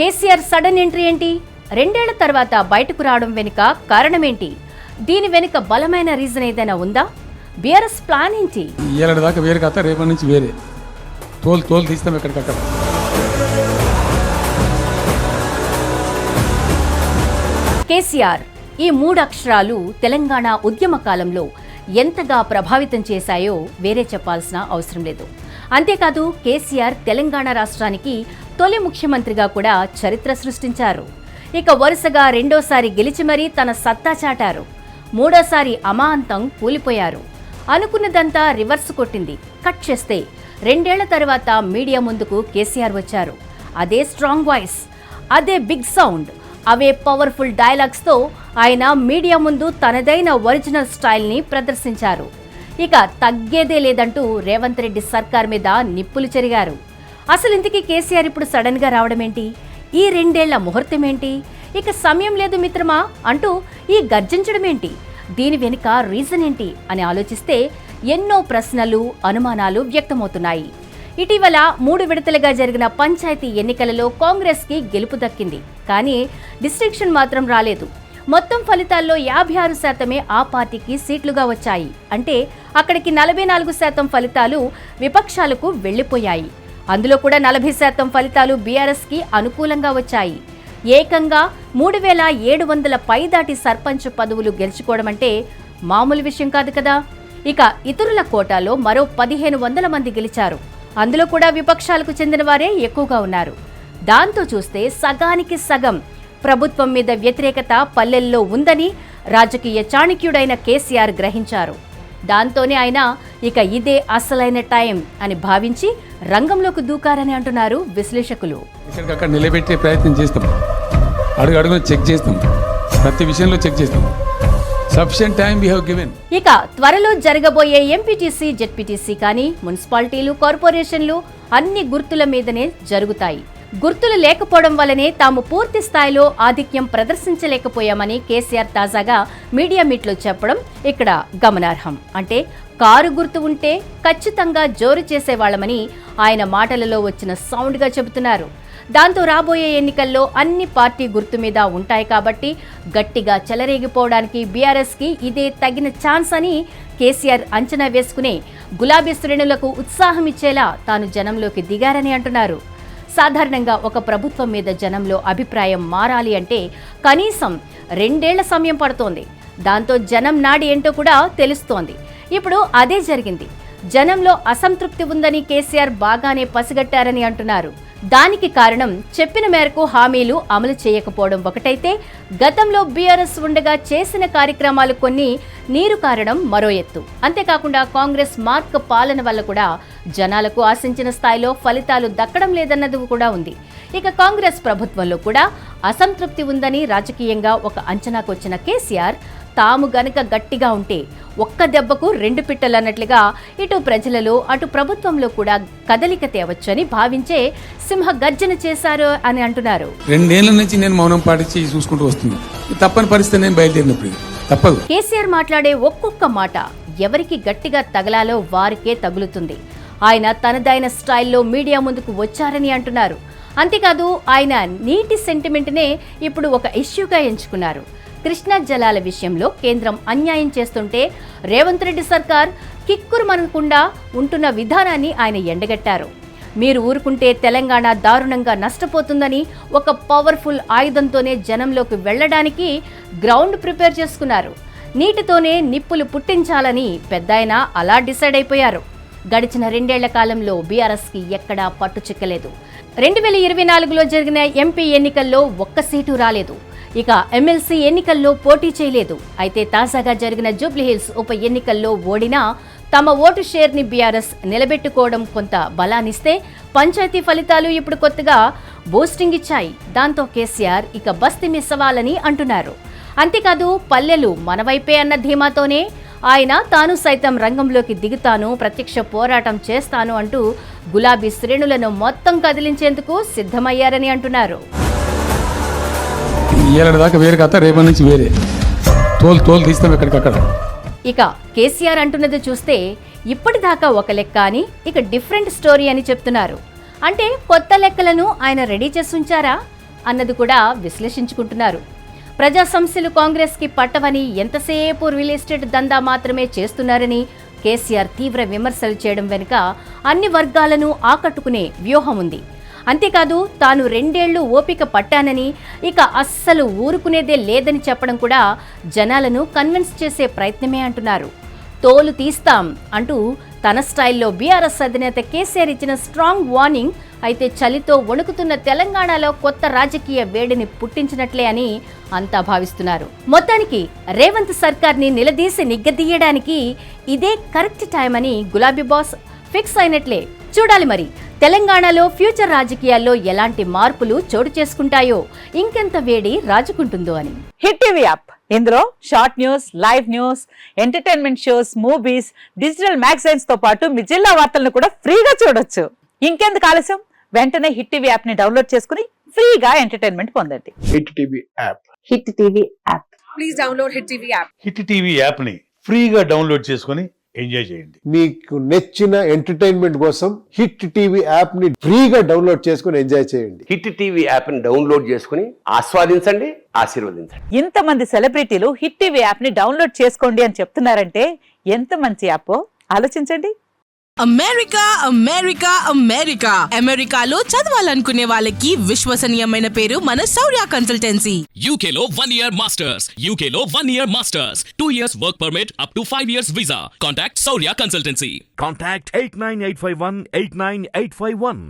KCR sudden entry ఏంటి? 2 ఏళ్ల తర్వాత బయటకు రావడం వెనుక కారణమేంటి? దీని వెనుక బలమైన రీజన్ ఏదైనా ఉందా? బీఆర్ఎస్ ప్లాన్ ఏంటి? ఏడాది దాకా వేరే కథ, రేపటి నుంచి వేరే తోలు తీస్తాం ఎక్కడికక్కడ. కేసీఆర్ ఈ 3 అక్షరాలు తెలంగాణ ఉద్యమ కాలంలో ఎంతగా ప్రభావితం చేశాయో వేరే చెప్పాల్సిన అవసరం లేదు. అంతేకాదు కేసీఆర్ తెలంగాణ రాష్ట్రానికి తొలి ముఖ్యమంత్రిగా కూడా చరిత్ర సృష్టించారు. ఇక వరుసగా రెండోసారి గెలిచి మరీ తన సత్తా చాటారు. మూడోసారి అమాంతం కూలిపోయారు. అనుకున్నదంతా రివర్స్ కొట్టింది. కట్ చేస్తే 2 ఏళ్ల తర్వాత మీడియా ముందుకు కేసీఆర్ వచ్చారు. అదే స్ట్రాంగ్ వాయిస్, అదే బిగ్ సౌండ్, అవే పవర్ఫుల్ డైలాగ్స్తో ఆయన మీడియా ముందు తనదైన ఒరిజినల్ స్టైల్ని ప్రదర్శించారు. ఇక తగ్గేదే లేదంటూ రేవంత్ రెడ్డి సర్కార్ మీద నిప్పులు చెరిగారు. అసలు ఇంతకీ కేసీఆర్ ఇప్పుడు సడన్ గా రావడం ఏంటి? ఈ 2 ఏళ్ల ముహూర్తం ఏంటి? ఇక సమయం లేదు మిత్రమా అంటూ ఈ గర్జించడం ఏంటి? దీని వెనుక రీజన్ ఏంటి అని ఆలోచిస్తే ఎన్నో ప్రశ్నలు, అనుమానాలు వ్యక్తమవుతున్నాయి. ఇటీవల 3 విడతలుగా జరిగిన పంచాయతీ ఎన్నికలలో కాంగ్రెస్ కి గెలుపు దక్కింది. కానీ డిస్టింక్షన్ మాత్రం రాలేదు. మొత్తం ఫలితాల్లో 56% ఆ పార్టీకి సీట్లుగా వచ్చాయి. అంటే అక్కడికి 44% ఫలితాలు విపక్షాలకు వెళ్లిపోయాయి. అందులో కూడా 40% ఫలితాలు బీఆర్ఎస్ కి అనుకూలంగా వచ్చాయి. ఏకంగా 3700 పైదాటి సర్పంచ్ పదవులు గెలుచుకోవడం అంటే మామూలు విషయం కాదు కదా. ఇక ఇతరుల కోటాలో మరో 1500 మంది గెలిచారు. అందులో కూడా విపక్షాలకు చెందిన వారే ఎక్కువగా ఉన్నారు. దాంతో చూస్తే సగానికి సగం ప్రభుత్వం మీద వ్యతిరేకత పల్లెల్లో ఉందని రాజకీయ చాణక్యుడైన కేసీఆర్ గ్రహించారు. దాంతోనే ఆయన ఇక ఇదే అసలైన టైం అని భావించి రంగంలోకి దూకారని అంటున్నారు విశ్లేషకులు. అక్కడ నిలబెట్టే ప్రయత్నం చేస్తాం, అడుగున చెక్ చేస్తాం, ప్రతి విషయంలో చెక్ చేస్తాం. Sufficient time we have given. ఇక త్వరలో జరగబోయే ఎంపీటీసీ, జెడ్పీటీసీ కానీ మున్సిపాలిటీలు, కార్పొరేషన్లు అన్ని గుర్తుల మీదనే జరుగుతాయి. గుర్తులు లేకపోవడం వల్లనే తాము పూర్తి స్థాయిలో ఆధిక్యం ప్రదర్శించలేకపోయామని కేసీఆర్ తాజాగా మీడియా మీట్లో చెప్పడం ఇక్కడ గమనార్హం. అంటే కారు గుర్తు ఉంటే ఖచ్చితంగా జోరు చేసేవాళ్లమని ఆయన మాటలలో వచ్చిన సౌండ్గా చెబుతున్నారు. దాంతో రాబోయే ఎన్నికల్లో అన్ని పార్టీ గుర్తు మీద ఉంటాయి కాబట్టి గట్టిగా చెలరేగిపోవడానికి బీఆర్ఎస్కి ఇదే తగిన ఛాన్స్ అని కేసీఆర్ అంచనా వేసుకునే గులాబీ శ్రేణులకు ఉత్సాహం ఇచ్చేలా తాను జనంలోకి దిగారని అంటున్నారు. సాధారణంగా ఒక ప్రభుత్వం మీద జనంలో అభిప్రాయం మారాలి అంటే కనీసం 2 ఏళ్ల సమయం పడుతోంది. దాంతో జనం నాడి ఏంటో కూడా తెలుస్తోంది. ఇప్పుడు అదే జరిగింది. జనంలో అసంతృప్తి ఉందని కేసీఆర్ బాగానే పసిగట్టారని అంటున్నారు. దానికి కారణం చెప్పిన మేరకు హామీలు అమలు చేయకపోవడం ఒకటైతే, గతంలో బీఆర్ఎస్ ఉండగా చేసిన కార్యక్రమాలు కొన్ని నీరు కారడం మరో ఎత్తు. అంతేకాకుండా కాంగ్రెస్ మార్క్ పాలన వల్ల కూడా జనాలకు ఆశించిన స్థాయిలో ఫలితాలు దక్కడం లేదన్నది కూడా ఉంది. ఇక కాంగ్రెస్ ప్రభుత్వంలో కూడా అసంతృప్తి ఉందని రాజకీయంగా ఒక అంచనాకొచ్చిన కేసీఆర్ తాము గనక గట్టిగా ఉంటే ఒక్క దెబ్బకు 2 పిట్టలు అన్నట్లుగా ఇటు ప్రజలలో అటు ప్రభుత్వంలో కూడా కదలిక తేవచ్చని భావించే సింహ గర్జన చేశారు అని అంటున్నారు. 2 ఏళ్ల నుంచి నేను మౌనం పాటించి చూసుకుంటూ వస్తున్నాను. తప్పని పరిస్థితి నేను బయలుదేరినప్పుడు తప్పదు. కేసీఆర్ మాట్లాడే ఒక్కొక్క మాట ఎవరికి గట్టిగా తగలాలో వారికే తగులుతుంది. ఆయన తనదైన స్టైల్లో మీడియా ముందుకు వచ్చారని అంటున్నారు. అంతేకాదు ఆయన నీటి సెంటిమెంట్నే ఇప్పుడు ఒక ఇష్యూగా ఎంచుకున్నారు. కృష్ణా జలాల విషయంలో కేంద్రం అన్యాయం చేస్తుంటే రేవంత్ రెడ్డి సర్కార్ కిక్కురుమనకుండా ఉంటున్న విధానాన్ని ఆయన ఎండగట్టారు. మీరు ఊరుకుంటే తెలంగాణ దారుణంగా నష్టపోతుందని ఒక పవర్ఫుల్ ఆయుధంతోనే జనంలోకి వెళ్లడానికి గ్రౌండ్ ప్రిపేర్ చేసుకున్నారు. నీటితోనే నిప్పులు పుట్టించాలని పెద్దాయన అలా డిసైడ్ అయిపోయారు. గడిచిన 2 ఏళ్ల కాలంలో బీఆర్ఎస్కి ఎక్కడా పట్టు చిక్కలేదు. 2024లో జరిగిన ఎంపీ ఎన్నికల్లో ఒక్క సీటు రాలేదు. ఇక ఎమ్మెల్సీ ఎన్నికల్లో పోటీ చేయలేదు. అయితే తాజాగా జరిగిన జూబ్లీహిల్స్ ఉప ఎన్నికల్లో ఓడినా తమ ఓటు షేర్ని బీఆర్ఎస్ నిలబెట్టుకోవడం కొంత బలాన్నిస్తే, పంచాయతీ ఫలితాలు ఇప్పుడు కొత్తగా బూస్టింగ్ ఇచ్చాయి. దాంతో కేసీఆర్ ఇక బస్తీ మిస్ అవ్వాలని అంటున్నారు. అంతేకాదు పల్లెలు మనవైపే అన్న ధీమాతోనే ఆయన తాను సైతం రంగంలోకి దిగుతాను, ప్రత్యక్ష పోరాటం చేస్తాను అంటూ గులాబీ శ్రేణులను మొత్తం కదిలించేందుకు సిద్ధమయ్యారని అంటున్నారు. ఏడాది దాకా వేరే కథ, రేపటి నుంచి వేరే తోలు తీస్తాం ఎక్కడికక్కడ. ఇక కేసీఆర్ అంటున్నది చూస్తే ఇప్పటిదాకా ఒక లెక్క అని ఇక డిఫరెంట్ స్టోరీ అని చెప్తున్నారు. అంటే కొత్త లెక్కలను ఆయన రెడీ చేసి ఉంచారా? అన్నది కూడా విశ్లేషించుకుంటున్నారు. ప్రజా సమస్యలు కాంగ్రెస్కి పట్టవని, ఎంతసేపు రియల్ ఎస్టేట్ దందా మాత్రమే చేస్తున్నారని కేసీఆర్ తీవ్ర విమర్శలు చేయడం వెనుక అన్ని వర్గాలను ఆకట్టుకునే వ్యూహం ఉంది. అంతేకాదు తాను 2 ఏళ్లు ఓపిక పట్టానని, ఇక అస్సలు ఊరుకునేదే లేదని చెప్పడం కూడా జనాలను కన్విన్స్ చేసే ప్రయత్నమే అంటున్నారు. తోలు తీస్తాం అంటూ తన స్టైల్లో బీఆర్ఎస్ అధినేత కేసీఆర్ ఇచ్చిన స్ట్రాంగ్ వార్నింగ్ అయితే చలితో వణుకుతున్న తెలంగాణలో కొత్త రాజకీయ వేడిని పుట్టించినట్లే అని అంతా భావిస్తున్నారు. మొత్తానికి రేవంత్ సర్కార్ని నిలదీసి నిగ్గదీయడానికి ఇదే కరెక్ట్ టైం అని గులాబీ బాస్ ఫిక్స్ అయినట్లే. చూడాలి మరి తెలంగాణలో ఫ్యూచర్ రాజకీయాల్లో ఎలాంటి మార్పులు చోటు చేసుకుంటాయో, ఇంకెంత వేడి రాజుకుంటుందో అని. హిట్ టీవీ యాప్, ఇందులో short news, live news, entertainment shows, movies, digital magazines తో పాటు మీ జిల్లా వార్తలను కూడా ఫ్రీగా చూడొచ్చు. ఇంకెందుకు ఆలస్యం, వెంటనే హిట్ టీవీ యాప్ ని డౌన్లోడ్ చేసుకుని ఫ్రీగా ఎంటర్టైన్మెంట్ పొందండి. Hit TV app. Hit TV app. Please download hit TV app. Hit TV యాప్ని ఫ్రీగా డౌన్లోడ్ చేసుకొని ఎంజాయ్ చేయండి. మీకు నచ్చిన ఎంటర్టైన్మెంట్ కోసం హిట్ టీవీ యాప్ ని ఫ్రీగా డౌన్లోడ్ చేసుకుని ఎంజాయ్ చేయండి. హిట్ టీవీ యాప్ని డౌన్లోడ్ చేసుకుని ఆస్వాదించండి, ఆశీర్వదించండి. ఇంతమంది సెలబ్రిటీలు హిట్ టీవీ యాప్ ని డౌన్లోడ్ చేసుకోండి అని చెప్తున్నారంటే ఎంత మంచి యాప్ ఆలోచించండి. అమెరికా అమెరికా అమెరికా అమెరికాలో చదవాలనుకునే వాళ్ళకి విశ్వసనీయమైన పేరు మన శౌర్య కన్సల్టెన్సీ. UK లో 1 year masters, UK లో 1 year masters, 2 years work permit up to 5 years visa. Contact Saurya Consultancy. Contact 89851 89851.